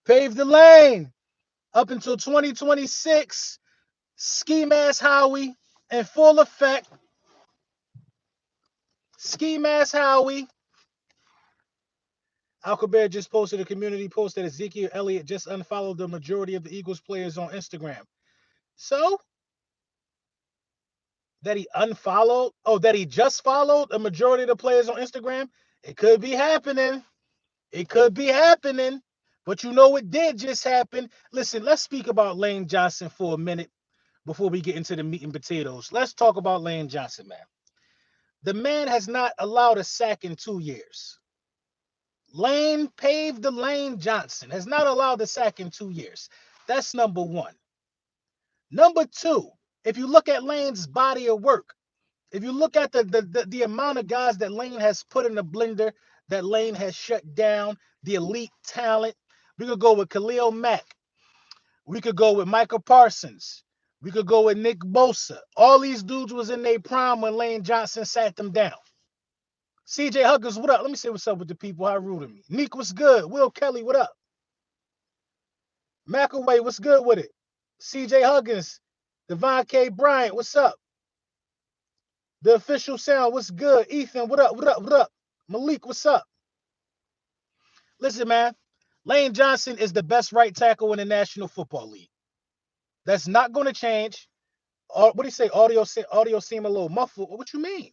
Pave the lane up until 2026. Ski Mask Howie in full effect. Ski Mask Howie. Alcaber just posted a community post that Ezekiel Elliott just unfollowed the majority of the Eagles players on Instagram. So that he unfollowed, that he just followed a majority of the players on Instagram. It could be happening. It could be happening. But you know it did just happen. Listen, let's speak about Lane Johnson for a minute before we get into the meat and potatoes. Let's talk about Lane Johnson, man. The man has not allowed a sack in 2 years. Lane paved the Lane Johnson has not allowed the sack in 2 years. That's number one. Number two, if you look at Lane's body of work, if you look at the amount of guys that Lane has put in the blender, that Lane has shut down, the elite talent, we could go with Khalil Mack. We could go with Michael Parsons. We could go with Nick Bosa. All these dudes was in their prime when Lane Johnson sat them down. CJ Huggins, what up? Let me say what's up with the people. How rude of me. Neek, what's good? Will Kelly, what up? McAway, what's good with it? CJ Huggins, Devon K. Bryant, what's up? The official sound, what's good? Ethan, what up? What up? What up? Malik, what's up? Listen, man, Lane Johnson is the best right tackle in the National Football League. That's not going to change. What do you say? Audio seem a little muffled. What you mean?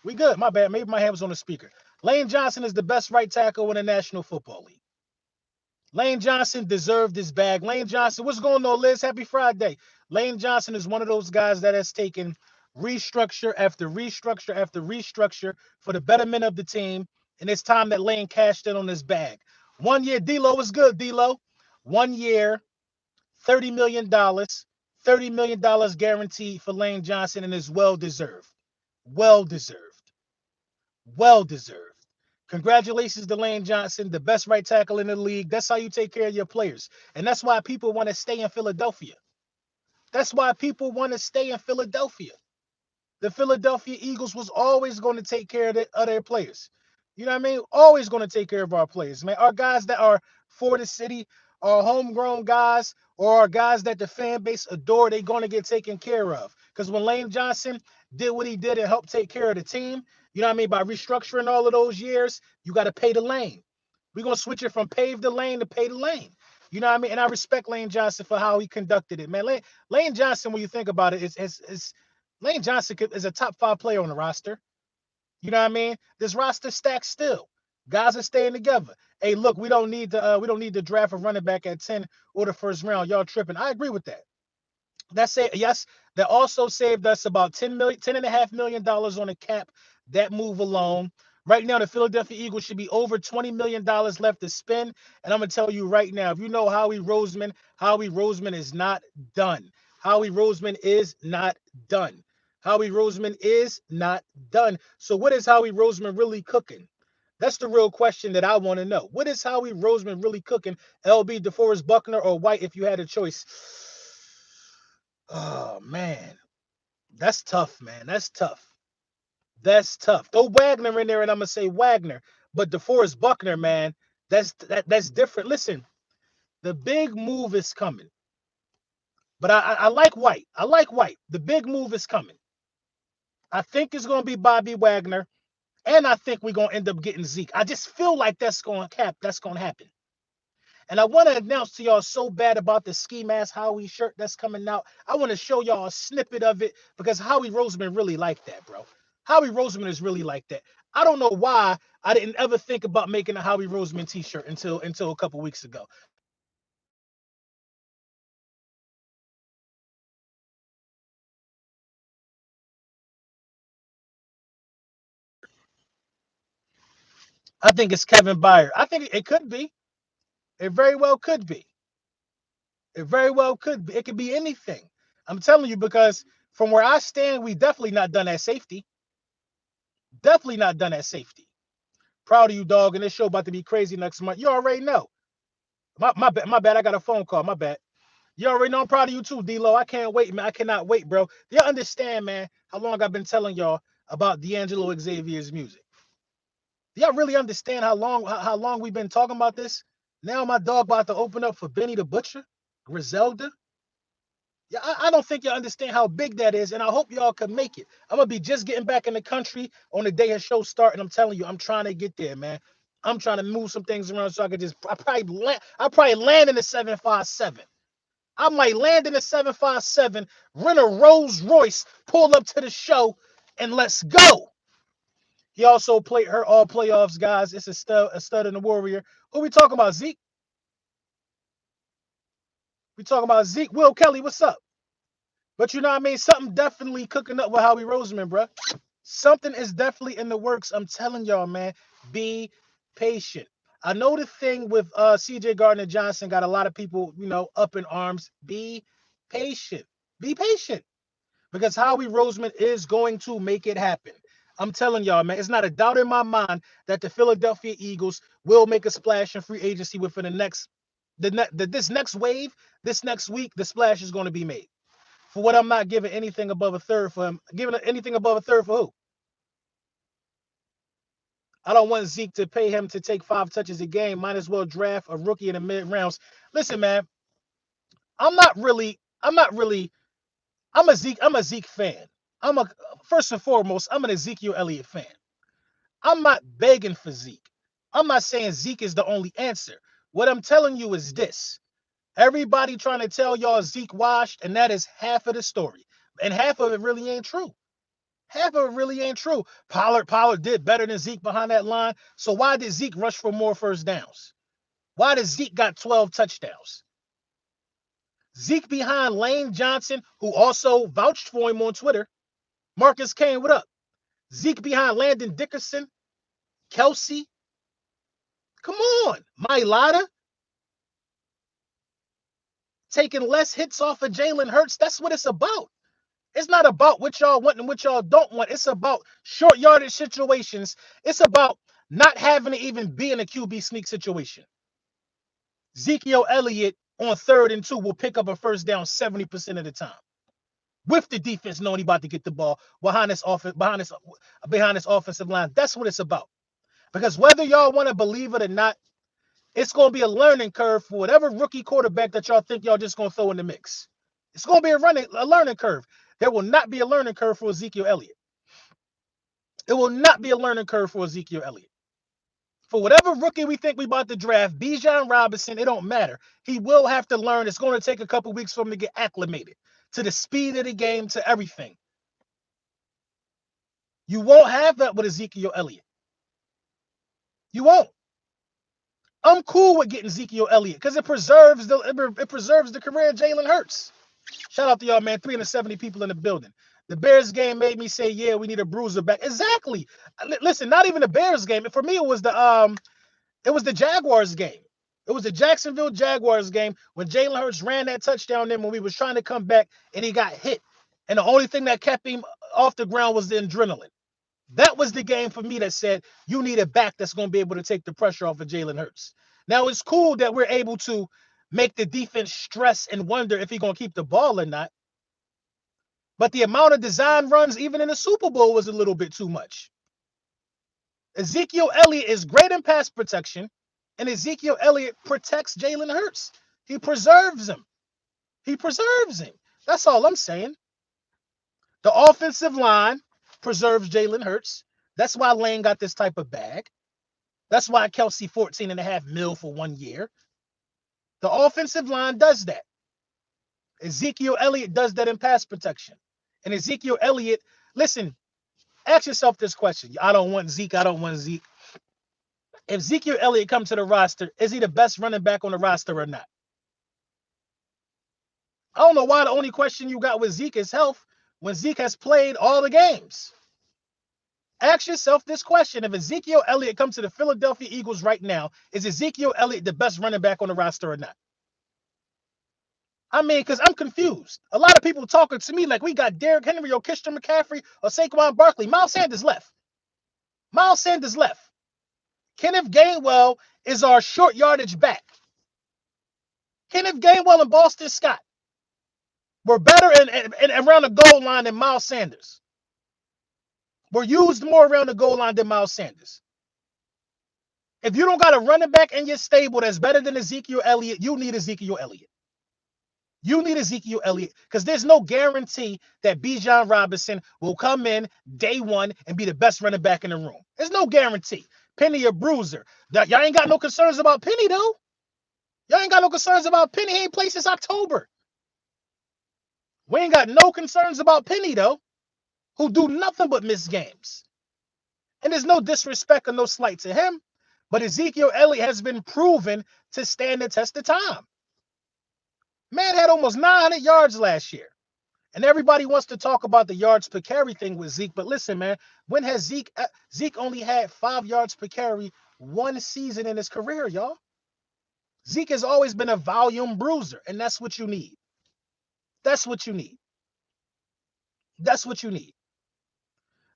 We good. My bad. Maybe my hand was on the speaker. Lane Johnson is the best right tackle in the National Football League. Lane Johnson deserved this bag. Lane Johnson, what's going on, Liz? Happy Friday. Lane Johnson is one of those guys that has taken restructure after restructure after restructure for the betterment of the team. And it's time that Lane cashed in on this bag. 1 year, D-Lo was good, D-Lo. 1 year, $30 million. $30 million guaranteed for Lane Johnson, and is well deserved. Well deserved. Well deserved. Congratulations to Lane Johnson, the best right tackle in the league. That's how you take care of your players. And that's why people want to stay in Philadelphia. That's why people want to stay in Philadelphia. The Philadelphia Eagles was always going to take care of their players. You know what I mean? Always going to take care of our players, man. Our guys that are for the city, our homegrown guys, or our guys that the fan base adore, they're going to get taken care of. Because when Lane Johnson did what he did and helped take care of the team, you know what I mean? By restructuring all of those years, you got to pay the lane. We're going to switch it from pave the lane to pay the lane. You know what I mean? And I respect Lane Johnson for how he conducted it, man. Lane Johnson, when you think about it, is Lane Johnson is a top 5 player on the roster. You know what I mean? This roster stacked still. Guys are staying together. Hey, look, we don't need to draft a running back at 10 or the first round. Y'all tripping. I agree with that. That's it. Yes, that also saved us about $10.5 million on the cap. That move alone. Right now, the Philadelphia Eagles should be over $20 million left to spend. And I'm gonna tell you right now, if you know Howie Roseman is not done. Howie Roseman is not done. Howie Roseman is not done. So what is Howie Roseman really cooking? That's the real question that I want to know. What is Howie Roseman really cooking? LB, DeForest Buckner, or White, if you had a choice? Oh man, that's tough, man. That's tough. That's tough. Throw Wagner in there, and I'm gonna say Wagner. But DeForest Buckner, man, that's different. Listen, the big move is coming. But I like White. I like White. The big move is coming. I think it's gonna be Bobby Wagner, and I think we're gonna end up getting Zeke. I just feel like that's gonna happen. And I want to announce to y'all so bad about the Ski Mask Howie shirt that's coming out. I want to show y'all a snippet of it because Howie Roseman really like that, bro. Howie Roseman is really like that. I don't know why I didn't ever think about making a Howie Roseman t-shirt until a couple weeks ago. I think it's Kevin Byard. I think it could be. It very well could be. It very well could be. It could be anything. I'm telling you because from where I stand, we definitely not done at safety. Definitely not done at safety. Proud of you, dog. And this show about to be crazy next month. You already know. My bad. I got a phone call. My bad. You already know I'm proud of you too, D-Lo. I can't wait, man. I cannot wait, bro. Do y'all understand, man, how long I've been telling y'all about D'Angelo Xavier's music? Do y'all really understand how long we've been talking about this? Now my dog about to open up for Benny the Butcher, Griselda. Yeah, I don't think y'all understand how big that is, and I hope y'all can make it. I'm gonna be just getting back in the country on the day his show start, and I'm telling you, I'm trying to get there, man. I'm trying to move some things around so I could just. I probably land in the 757. I might land in the 757, rent a Rolls Royce, pull up to the show, and let's go. He also played her all playoffs, guys. It's a stud and a warrior. Who we talking about? Zeke. We talking about Zeke. Will Kelly, what's up? But you know what I mean? Something definitely cooking up with Howie Roseman, bro. Something is definitely in the works. I'm telling y'all, man. Be patient. I know the thing with CJ Gardner Johnson got a lot of people, up in arms. Be patient. Be patient. Because Howie Roseman is going to make it happen. I'm telling y'all, man, it's not a doubt in my mind that the Philadelphia Eagles will make a splash in free agency within this next wave, this next week. The splash is going to be made. For what I'm not giving anything above a third for him. Giving anything above a third for who? I don't want Zeke to pay him to take 5 touches a game. Might as well draft a rookie in the mid rounds. Listen, man, I'm not really, I'm a Zeke fan. I'm a First and foremost, I'm an Ezekiel Elliott fan. I'm not begging for Zeke. I'm not saying Zeke is the only answer. What I'm telling you is this. Everybody trying to tell y'all Zeke washed, and that is half of the story. And half of it really ain't true. Half of it really ain't true. Pollard did better than Zeke behind that line. So why did Zeke rush for more first downs? Why did Zeke got 12 touchdowns? Zeke behind Lane Johnson, who also vouched for him on Twitter. Marcus Kane, what up? Zeke behind Landon Dickerson, Kelsey. Come on. Mailata taking less hits off of Jalen Hurts. That's what it's about. It's not about what y'all want and what y'all don't want. It's about short yardage situations. It's about not having to even be in a QB sneak situation. Ezekiel Elliott on 3rd and 2 will pick up a first down 70% of the time. With the defense knowing he about to get the ball behind this offensive line. That's what it's about. Because whether y'all want to believe it or not, it's going to be a learning curve for whatever rookie quarterback that y'all think y'all just going to throw in the mix. It's going to be a learning curve. There will not be a learning curve for Ezekiel Elliott. It will not be a learning curve for Ezekiel Elliott. For whatever rookie we think we about to draft, Bijan Robinson, it don't matter. He will have to learn. It's going to take a couple weeks for him to get acclimated to the speed of the game, to everything. You won't have that with Ezekiel Elliott. You won't. I'm cool with getting Ezekiel Elliott because it preserves the career of Jalen Hurts. Shout out to y'all, man. 370 people in the building. The Bears game made me say, yeah, we need a bruiser back. Exactly. Listen, not even the Bears game. For me, it was the Jaguars game. It was the Jacksonville Jaguars game when Jalen Hurts ran that touchdown. Then when we was trying to come back and he got hit, and the only thing that kept him off the ground was the adrenaline. That was the game for me that said you need a back that's going to be able to take the pressure off of Jalen Hurts. Now it's cool that we're able to make the defense stress and wonder if he's going to keep the ball or not. But the amount of design runs, even in the Super Bowl, was a little bit too much. Ezekiel Elliott is great in pass protection, and Ezekiel Elliott protects Jalen Hurts. He preserves him. He preserves him. That's all I'm saying. The offensive line preserves Jalen Hurts. That's why Lane got this type of bag. That's why Kelsey $14.5 million for 1 year. The offensive line does that. Ezekiel Elliott does that in pass protection. And Ezekiel Elliott, listen, ask yourself this question. I don't want Zeke. I don't want Zeke. If Ezekiel Elliott comes to the roster, is he the best running back on the roster or not? I don't know why the only question you got with Zeke is health when Zeke has played all the games. Ask yourself this question. If Ezekiel Elliott comes to the Philadelphia Eagles right now, is Ezekiel Elliott the best running back on the roster or not? I mean, because I'm confused. A lot of people talking to me like we got Derrick Henry or Christian McCaffrey or Saquon Barkley. Miles Sanders left. Miles Sanders left. Kenneth Gainwell is our short yardage back. Kenneth Gainwell and Boston Scott were better in around the goal line than Miles Sanders. Were used more around the goal line than Miles Sanders. If you don't got a running back in your stable that's better than Ezekiel Elliott, you need Ezekiel Elliott. You need Ezekiel Elliott because there's no guarantee that Bijan Robinson will come in day one and be the best running back in the room. There's no guarantee. Penny a bruiser. Y'all ain't got no concerns about Penny, though. Y'all ain't got no concerns about Penny. He ain't played since October. We ain't got no concerns about Penny, though, who do nothing but miss games. And there's no disrespect or no slight to him. But Ezekiel Elliott has been proven to stand the test of time. Man had almost 900 yards last year. And everybody wants to talk about the yards per carry thing with Zeke. But listen, man, when has Zeke only had 5 yards per carry one season in his career, y'all? Zeke has always been a volume bruiser, and that's what you need. That's what you need. That's what you need.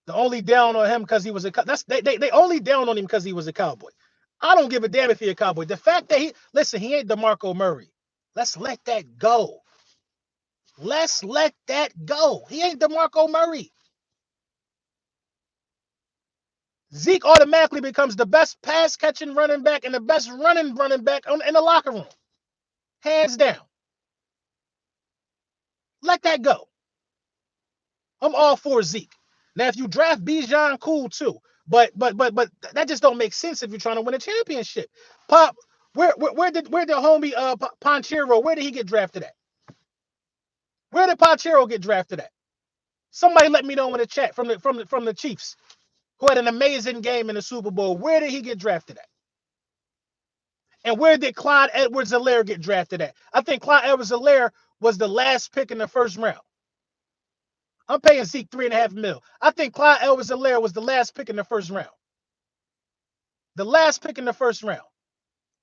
The only down on him because he was they only down on him because he was a Cowboy. I don't give a damn if he a Cowboy. The fact that he ain't DeMarco Murray. Let's let that go. Let's let that go. He ain't DeMarco Murray. Zeke automatically becomes the best pass catching running back and the best running back in the locker room. Hands down. Let that go. I'm all for Zeke. Now, if you draft Bijan, cool too. But that just don't make sense if you're trying to win a championship. Pop, where did homie Ponchero, where did he get drafted at? Where did Ponchero get drafted at? Somebody let me know in the chat from the Chiefs, who had an amazing game in the Super Bowl. Where did he get drafted at? And where did Clyde Edwards-Helaire get drafted at? I think Clyde Edwards-Helaire was the last pick in the first round. I'm paying Zeke $3.5 million. I think Clyde Edwards-Helaire was the last pick in the first round. The last pick in the first round.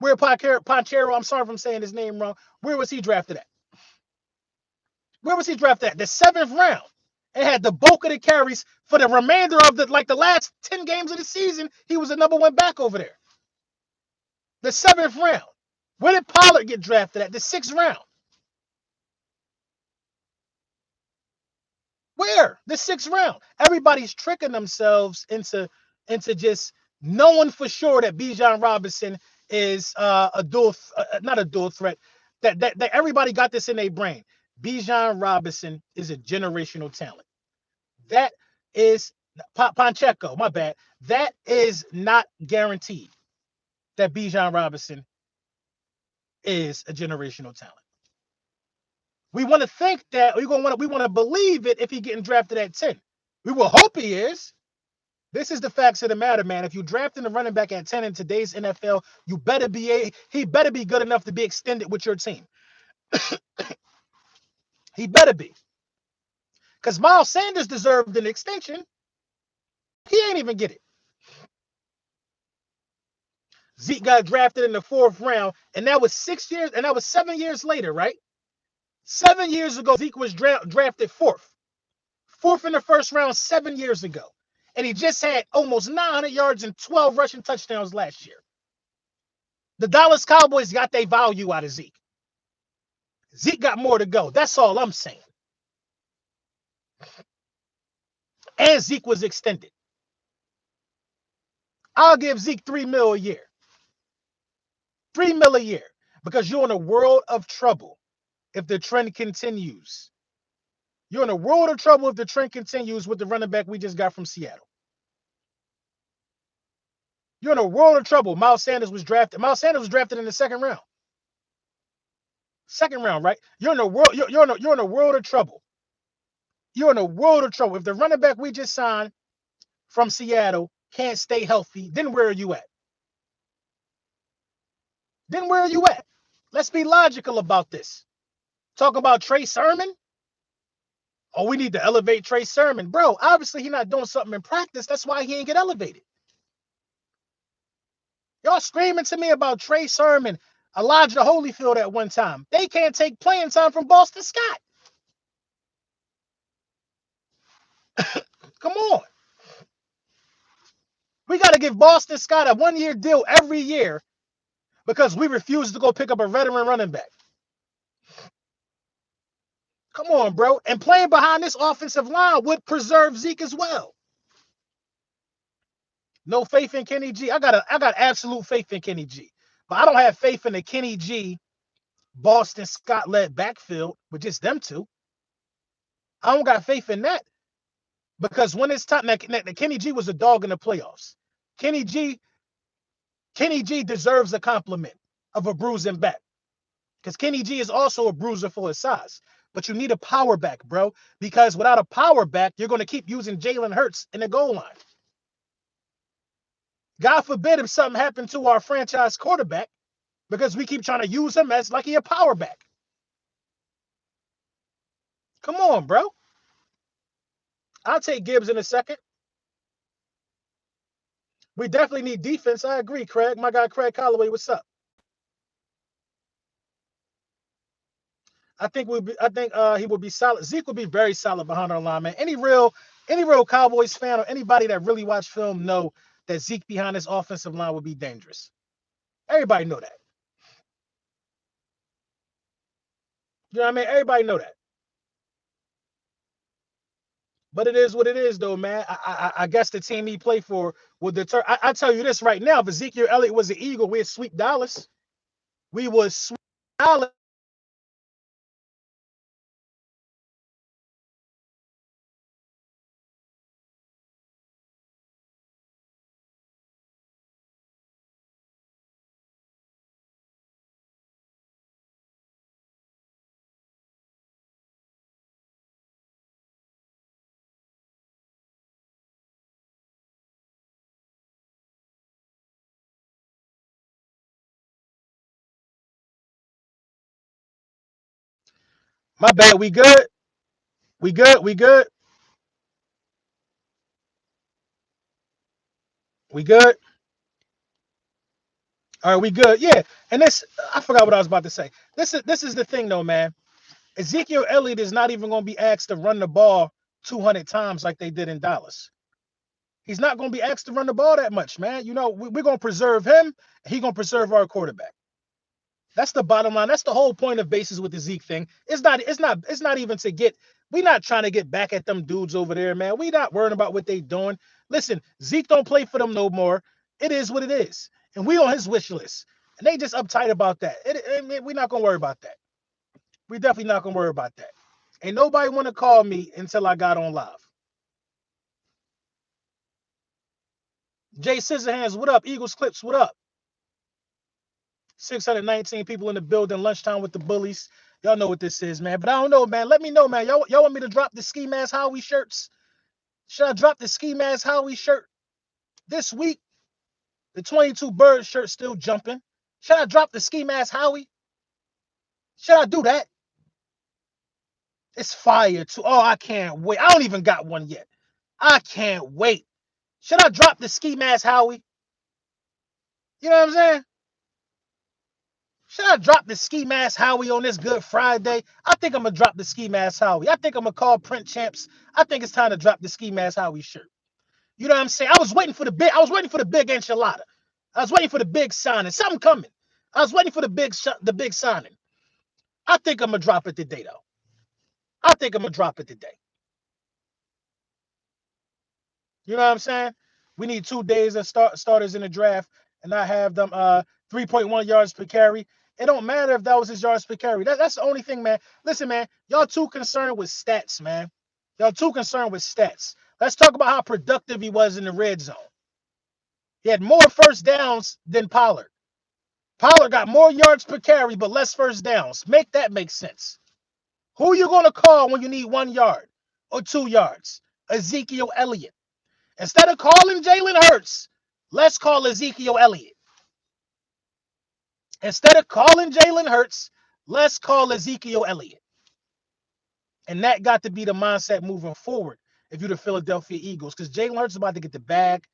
Where Ponchero, I'm sorry if I'm saying his name wrong. Where was he drafted at? Where was he drafted at? The 7th round. And had the bulk of the carries for the remainder of the last 10 games of the season. He was the number 1 back over there. The 7th round. Where did Pollard get drafted at? The 6th round. Where? The 6th round. Everybody's tricking themselves into just knowing for sure that Bijan Robinson is not a dual threat. That everybody got this in their brain. Bijan Robinson is a generational talent. That is Pacheco, my bad. That is not guaranteed that Bijan Robinson is a generational talent. We want to think that we want to believe it if he's getting drafted at 10. We will hope he is. This is the facts of the matter, man. If you drafting a running back at 10 in today's NFL, he better be good enough to be extended with your team. He better be. Because Miles Sanders deserved an extension. He ain't even get it. Zeke got drafted in the 4th round, and that was 6 years, and that was 7 years later, right? 7 years ago, Zeke was drafted 4th. 4th in the first round 7 years ago. And he just had almost 900 yards and 12 rushing touchdowns last year. The Dallas Cowboys got their value out of Zeke. Zeke got more to go. That's all I'm saying. And Zeke was extended. I'll give Zeke $3 million a year. $3 million a year. Because you're in a world of trouble if the trend continues. You're in a world of trouble if the trend continues with the running back we just got from Seattle. You're in a world of trouble. Miles Sanders was drafted. Miles Sanders was drafted in the 2nd round. 2nd round, right? You're in a world. You're in a world of trouble. You're in a world of trouble. If the running back we just signed from Seattle can't stay healthy, then where are you at? Then where are you at? Let's be logical about this. Talk about Trey Sermon. Oh, we need to elevate Trey Sermon. Bro, obviously he's not doing something in practice. That's why he ain't get elevated. Y'all screaming to me about Trey Sermon, Elijah Holyfield at one time. They can't take playing time from Boston Scott. Come on. We got to give Boston Scott a 1-year deal every year because we refuse to go pick up a veteran running back. Come on, bro. And playing behind this offensive line would preserve Zeke as well. No faith in Kenny G. I got absolute faith in Kenny G. But I don't have faith in the Kenny G, Boston Scott led backfield with just them two. I don't got faith in that because when it's time, Kenny G was a dog in the playoffs. Kenny G deserves a compliment of a bruising back because Kenny G is also a bruiser for his size. But you need a power back, bro, because without a power back, you're going to keep using Jalen Hurts in the goal line. God forbid if something happened to our franchise quarterback because we keep trying to use him as like he a power back. Come on, bro. I'll take Gibbs in a second. We definitely need defense. I agree, Craig. My guy, Craig Holloway, what's up? I think he would be solid. Zeke would be very solid behind our line, man. Any real Cowboys fan or anybody that really watch film know that Zeke behind his offensive line would be dangerous. Everybody know that. You know what I mean? Everybody know that. But it is what it is, though, man. I guess the team he played for would deter. I tell you this right now: if Ezekiel Elliott was an Eagle, we'd sweep Dallas. We would sweep Dallas. My bad. We good. We good. We good. We good. All right, we good. Yeah. And this, I forgot what I was about to say. This is the thing, though, man. Ezekiel Elliott is not even going to be asked to run the ball 200 times like they did in Dallas. He's not going to be asked to run the ball that much, man. You know, we're going to preserve him. He's going to preserve our quarterback. That's the bottom line. That's the whole point of basis with the Zeke thing. It's not even to get. We're not trying to get back at them dudes over there, man. We not worrying about what they doing. Listen, Zeke don't play for them no more. It is what it is, and we on his wish list, and they just uptight about that. We're not gonna worry about that. We definitely not gonna worry about that. Ain't nobody want to call me until I got on live. Jay Scissorhands, what up? Eagles Clips, what up? 619 people in the building. Lunchtime with the bullies. Y'all know what this is, man. But I don't know, man. Let me know, man. Y'all want me to drop the Ski Mask Howie shirts? Should I drop the Ski Mask Howie shirt this week? The 22 Bird shirt still jumping. Should I drop the Ski Mask Howie? Should I do that? It's fire too. Oh, I can't wait. I don't even got one yet. I can't wait. Should I drop the Ski Mask Howie? You know what I'm saying? Should I drop the Ski Mask Howie on this Good Friday? I think I'm gonna drop the Ski Mask Howie. I think I'm gonna call Print Champs. I think it's time to drop the Ski Mask Howie shirt. You know what I'm saying? I was waiting for the big enchilada. I was waiting for the big signing. Something coming. I was waiting for the big signing. I think I'm gonna drop it today, though. I think I'm gonna drop it today. You know what I'm saying? We need 2 days of starters in the draft, and I have them 3.1 yards per carry. It don't matter if that was his yards per carry. That's the only thing, man. Listen, man, y'all too concerned with stats, man. Y'all too concerned with stats. Let's talk about how productive he was in the red zone. He had more first downs than Pollard. Pollard got more yards per carry, but less first downs. Make that make sense. Who are you going to call when you need 1 yard or 2 yards? Ezekiel Elliott. Instead of calling Jalen Hurts, let's call Ezekiel Elliott. Instead of calling Jalen Hurts, let's call Ezekiel Elliott. And that got to be the mindset moving forward if you're the Philadelphia Eagles, because Jalen Hurts is about to get the bag.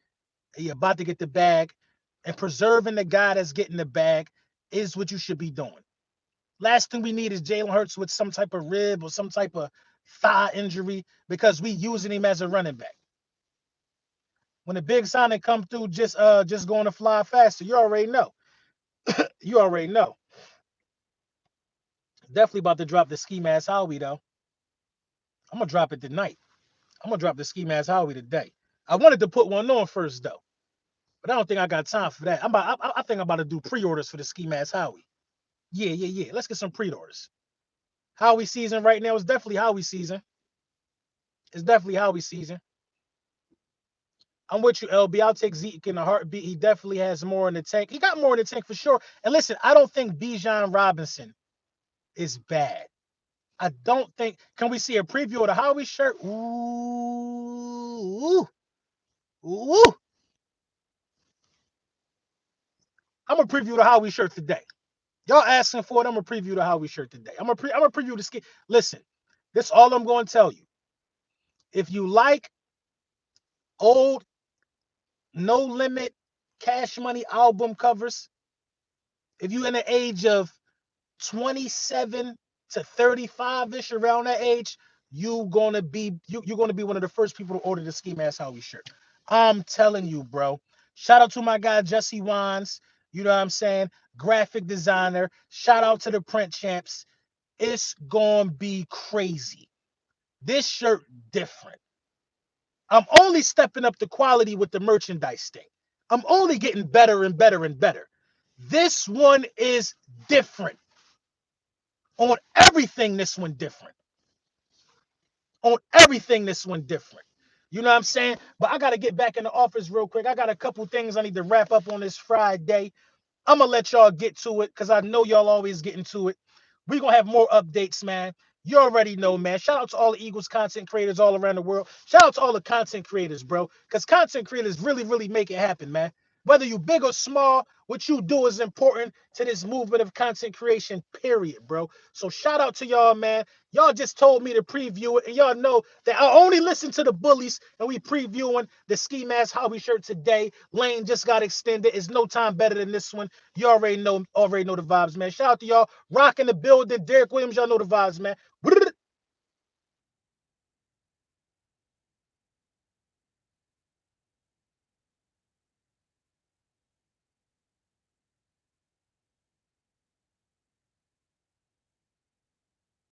He's about to get the bag. And preserving the guy that's getting the bag is what you should be doing. Last thing we need is Jalen Hurts with some type of rib or some type of thigh injury because we using him as a running back. When the big signing come through, just going to fly faster. You already know. You already know. Definitely about to drop the Ski Mask Howie, though. I'm going to drop it tonight. I'm going to drop the Ski Mask Howie today. I wanted to put one on first, though. But I don't think I got time for that. I think I'm about to do pre-orders for the Ski Mask Howie. Yeah, yeah, yeah. Let's get some pre-orders. Howie season right now is definitely Howie season. It's definitely Howie season. I'm with you, LB. I'll take Zeke in a heartbeat. He definitely has more in the tank. He got more in the tank for sure. And listen, I don't think Bijan Robinson is bad. I don't think. Can we see a preview of the Howie shirt? Ooh, ooh. I'm gonna preview the Howie shirt today. Y'all asking for it. I'm gonna preview the Howie shirt today. I'm gonna preview the skin. Listen, this all I'm gonna tell you. If you like old No Limit Cash Money album covers, if you're in the age of 27 to 35-ish, around that age, you're gonna be one of the first people to order the Ski Mask Howie shirt. I'm telling you, bro. Shout out to my guy Jesse Wines. You know what I'm saying? Graphic designer. Shout out to the print champs. It's gonna be crazy. This shirt different. I'm only stepping up the quality with the merchandise thing. I'm only getting better and better and better. This one is different. On everything, this one different. On everything, this one different. You know what I'm saying? But I got to get back in the office real quick. I got a couple things I need to wrap up on this Friday. I'm going to let y'all get to it because I know y'all always getting to it. We're going to have more updates, man. You already know, man. Shout out to all the Eagles content creators all around the world. Shout out to all the content creators, bro. Because content creators really, really make it happen, man. Whether you big or small, what you do is important to this movement of content creation, period, bro. So shout out to y'all, man. Y'all just told me to preview it, and y'all know that I only listen to the bullies, and we previewing the Ski Mask Howie shirt today. Lane just got extended. It's no time better than this one. You already know the vibes, man. Shout out to y'all. Rocking the building. Derek Williams, y'all know the vibes, man.